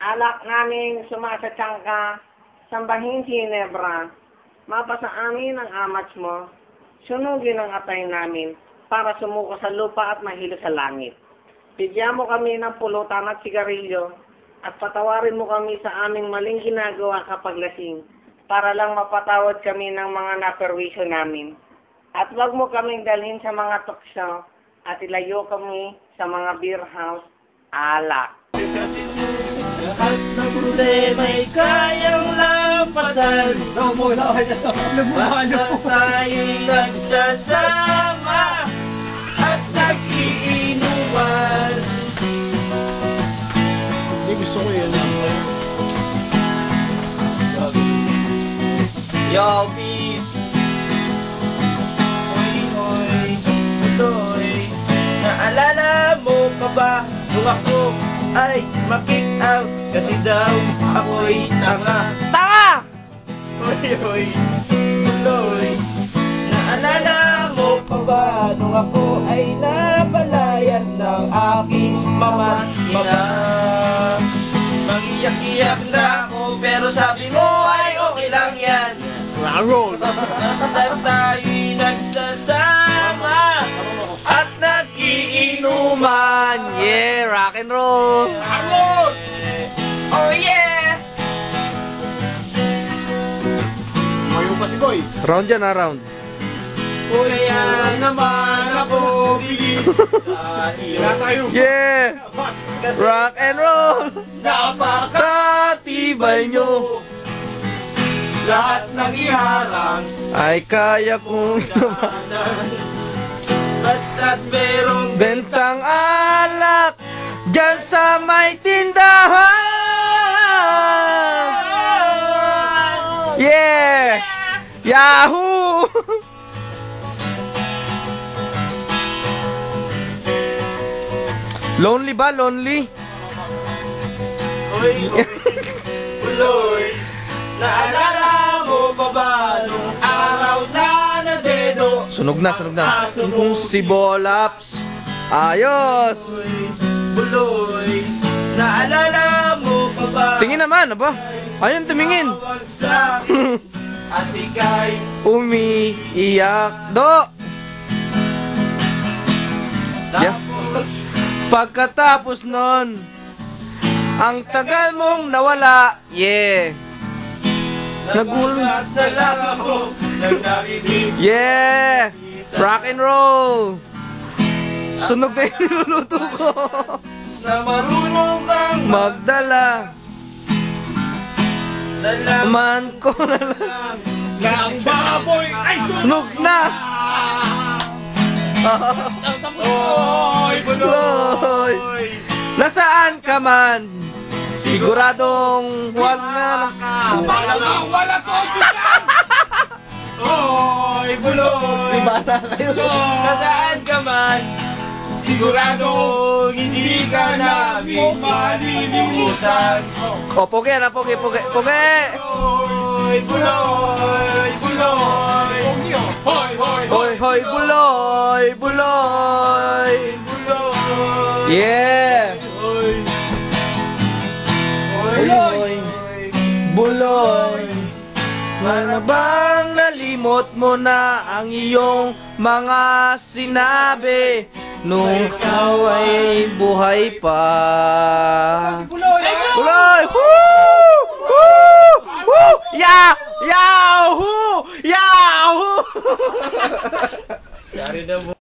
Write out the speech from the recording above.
Alak naming sumasatsang ka, sambahin si Ginebra, mapasa amin ang amats mo, sunugin ang atay namin, para sumuko sa lupa at mahilo sa langit. Bigyan mo kami ng pulutan at sigarilyo, at patawarin mo kami sa aming maling ginagawa kapag lasing, para lang mapatawad kami ng mga naperwisyo namin. At wag mo kaming dalhin sa mga tukso, at ilayo kami sa mga beer house, alak. Lahat ng problema'y kayang lampasan. Basta tayo'y nagsasama at nag-iinuman. Hindi, gusto ko yan. Yo, peace. Hoy, hoy, hoy. Naalala mo pa ba nung ako ay makick out kasi daw ako'y tanga. Tanga! Hoy, hoy, tuloy. Naalala mo pa ba nung ako ay napalayas ng aking mama't ina? Mangiyak-iyak na ako pero sabi mo ay okay lang yan. Roll! Basta tayo'y nagsasama at nag-iinuman. Yeah, rock and roll! Roll! Oh yeah! Mayo pa si Boy. Round yan ha, round. Kaya naman ako bigit sa iyo. Wala tayo. Yeah! Kasi Rock and roll! napakatibay nyo. Lahat ng iharang Ay kaya kong basta't merong bentang alak dyan sa may tindahan. Yeah! Yahoo! Lonely ba? Lonely? Uy, uloy. Naalala mo pa ba nung araw na nadedo? Sunog na, sunog na. Kung si Bolaps. Ayos! Uloy. Naalala mo pa ba? Tingin naman, aba. Ayun, tumingin. Sa at ika'y Umiiyak. Do! Yeah. tapos Pagkatapos nun, ang tagal mong nawala. Yeah. nagulat na lang ako nang narinig. Yeah! Rock and roll! Sunog na yung niluluto ko. Na marunong kang Magdala. nalaman Man ko na lang. Ang baboy ay Sunog na! Oy, buloy! Nasaan ka man? Siguradong wala Malamang wala sa opisan! Oy, buloy! Bata kayo. Nasaan ka man? Siguradong hindi ka namin malilimutan. O, poge na, poge, poge, poge! Oy, buloy! Buloy! Hoy, hoy, Hoy, hoy, buloy, buloy! buloy! Yeah! Hoy! Buloy! Buloy! Para bang nalimot mo na ang iyong mga sinabi nung ikaw ay buhay pa? Buloy! Buloy! Woo! Woo! Woo! Ya! Yahoo! Yahoo! Yari na mo.